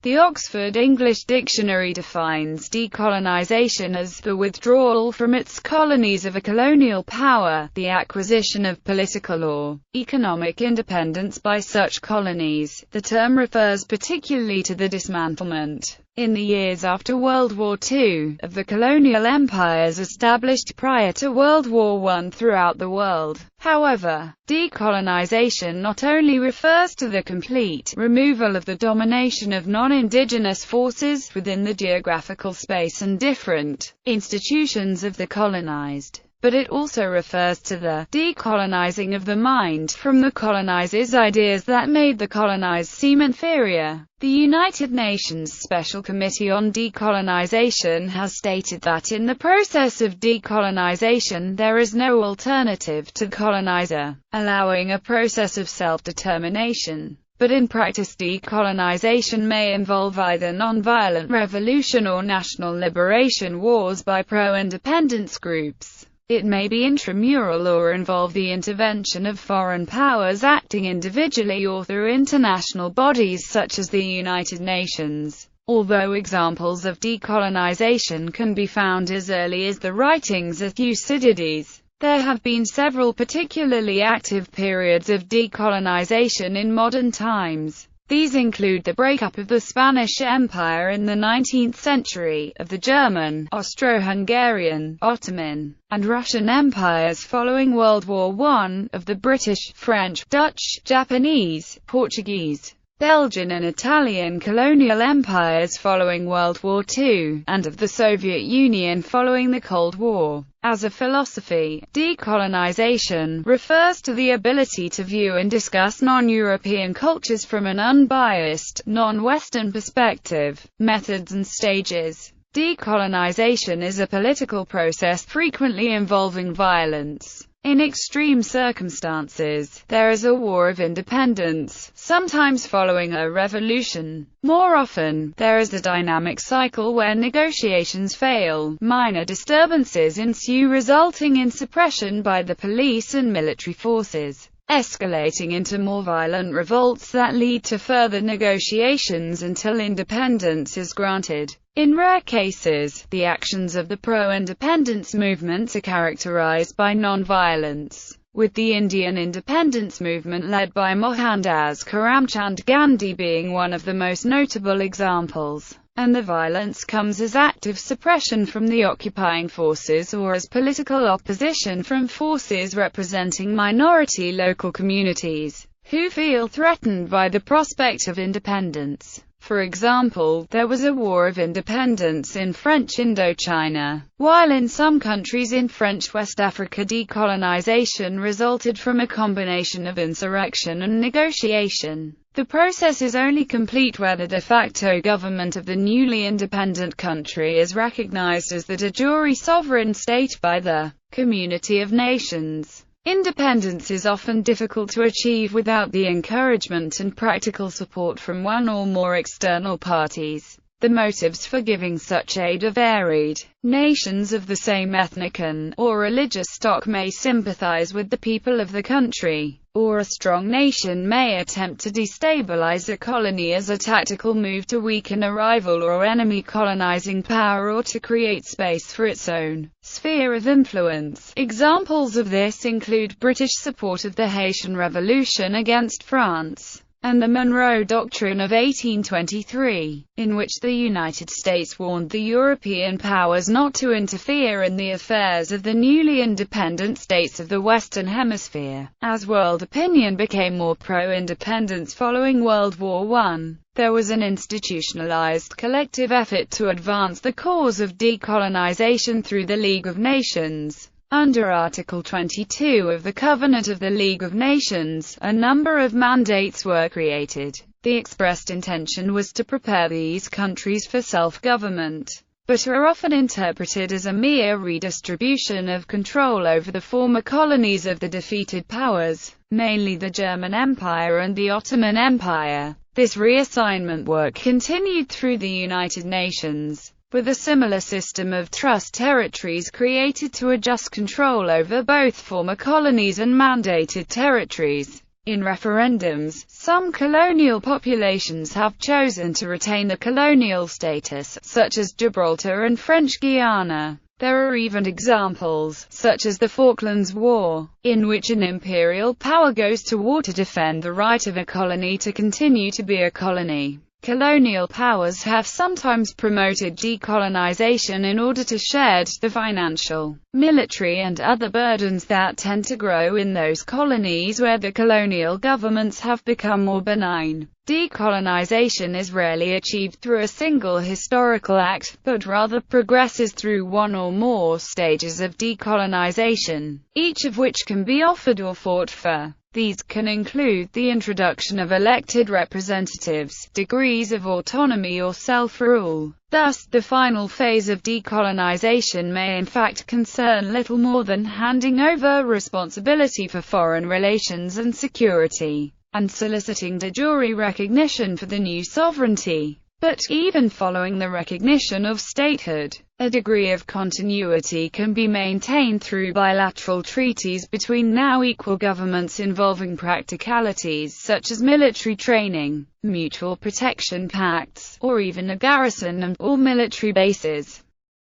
The Oxford English Dictionary defines decolonization as the withdrawal from its colonies of a colonial power, the acquisition of political or economic independence by such colonies. The term refers particularly to the dismantlement, in the years after World War II, of the colonial empires established prior to World War I throughout the world. However, decolonization not only refers to the complete removal of the domination of non-indigenous forces within the geographical space and different institutions of the colonized, but it also refers to the decolonizing of the mind from the colonizer's ideas that made the colonized seem inferior. The United Nations Special Committee on Decolonization has stated that in the process of decolonization there is no alternative to the colonizer, allowing a process of self-determination. But in practice, decolonization may involve either non-violent revolution or national liberation wars by pro-independence groups. It may be intramural or involve the intervention of foreign powers acting individually or through international bodies such as the United Nations. Although examples of decolonization can be found as early as the writings of Thucydides, there have been several particularly active periods of decolonization in modern times. These include the breakup of the Spanish Empire in the 19th century, of the German, Austro-Hungarian, Ottoman, and Russian empires following World War I, of the British, French, Dutch, Japanese, Portuguese, Belgian and Italian colonial empires following World War II, and of the Soviet Union following the Cold War. As a philosophy, decolonization refers to the ability to view and discuss non-European cultures from an unbiased, non-Western perspective. Methods and stages. Decolonization is a political process frequently involving violence. In extreme circumstances, there is a war of independence, sometimes following a revolution. More often, there is a dynamic cycle where negotiations fail, minor disturbances ensue resulting in suppression by the police and military forces, escalating into more violent revolts that lead to further negotiations until independence is granted. In rare cases, the actions of the pro-independence movements are characterized by non-violence, with the Indian independence movement led by Mohandas Karamchand Gandhi being one of the most notable examples. And the violence comes as active suppression from the occupying forces or as political opposition from forces representing minority local communities, who feel threatened by the prospect of independence. For example, there was a war of independence in French Indochina, while in some countries in French West Africa decolonization resulted from a combination of insurrection and negotiation. The process is only complete where the de facto government of the newly independent country is recognized as the de jure sovereign state by the community of nations. Independence is often difficult to achieve without the encouragement and practical support from one or more external parties. The motives for giving such aid are varied. Nations of the same ethnic or religious stock may sympathize with the people of the country, or a strong nation may attempt to destabilize a colony as a tactical move to weaken a rival or enemy colonizing power or to create space for its own sphere of influence. Examples of this include British support of the Haitian Revolution against France, and the Monroe Doctrine of 1823, in which the United States warned the European powers not to interfere in the affairs of the newly independent states of the Western Hemisphere. As world opinion became more pro-independence following World War I, there was an institutionalized collective effort to advance the cause of decolonization through the League of Nations. Under Article 22 of the Covenant of the League of Nations, a number of mandates were created. The expressed intention was to prepare these countries for self-government, but are often interpreted as a mere redistribution of control over the former colonies of the defeated powers, mainly the German Empire and the Ottoman Empire. This reassignment work continued through the United Nations, with a similar system of trust territories created to adjust control over both former colonies and mandated territories. In referendums, some colonial populations have chosen to retain the colonial status, such as Gibraltar and French Guiana. There are even examples, such as the Falklands War, in which an imperial power goes to war to defend the right of a colony to continue to be a colony. Colonial powers have sometimes promoted decolonization in order to shed the financial, military and other burdens that tend to grow in those colonies where the colonial governments have become more benign. Decolonization is rarely achieved through a single historical act, but rather progresses through one or more stages of decolonization, each of which can be offered or fought for. These can include the introduction of elected representatives, degrees of autonomy or self-rule. Thus, the final phase of decolonization may in fact concern little more than handing over responsibility for foreign relations and security, and soliciting de jure recognition for the new sovereignty. But, even following the recognition of statehood, a degree of continuity can be maintained through bilateral treaties between now equal governments involving practicalities such as military training, mutual protection pacts, or even a garrison and/or military bases.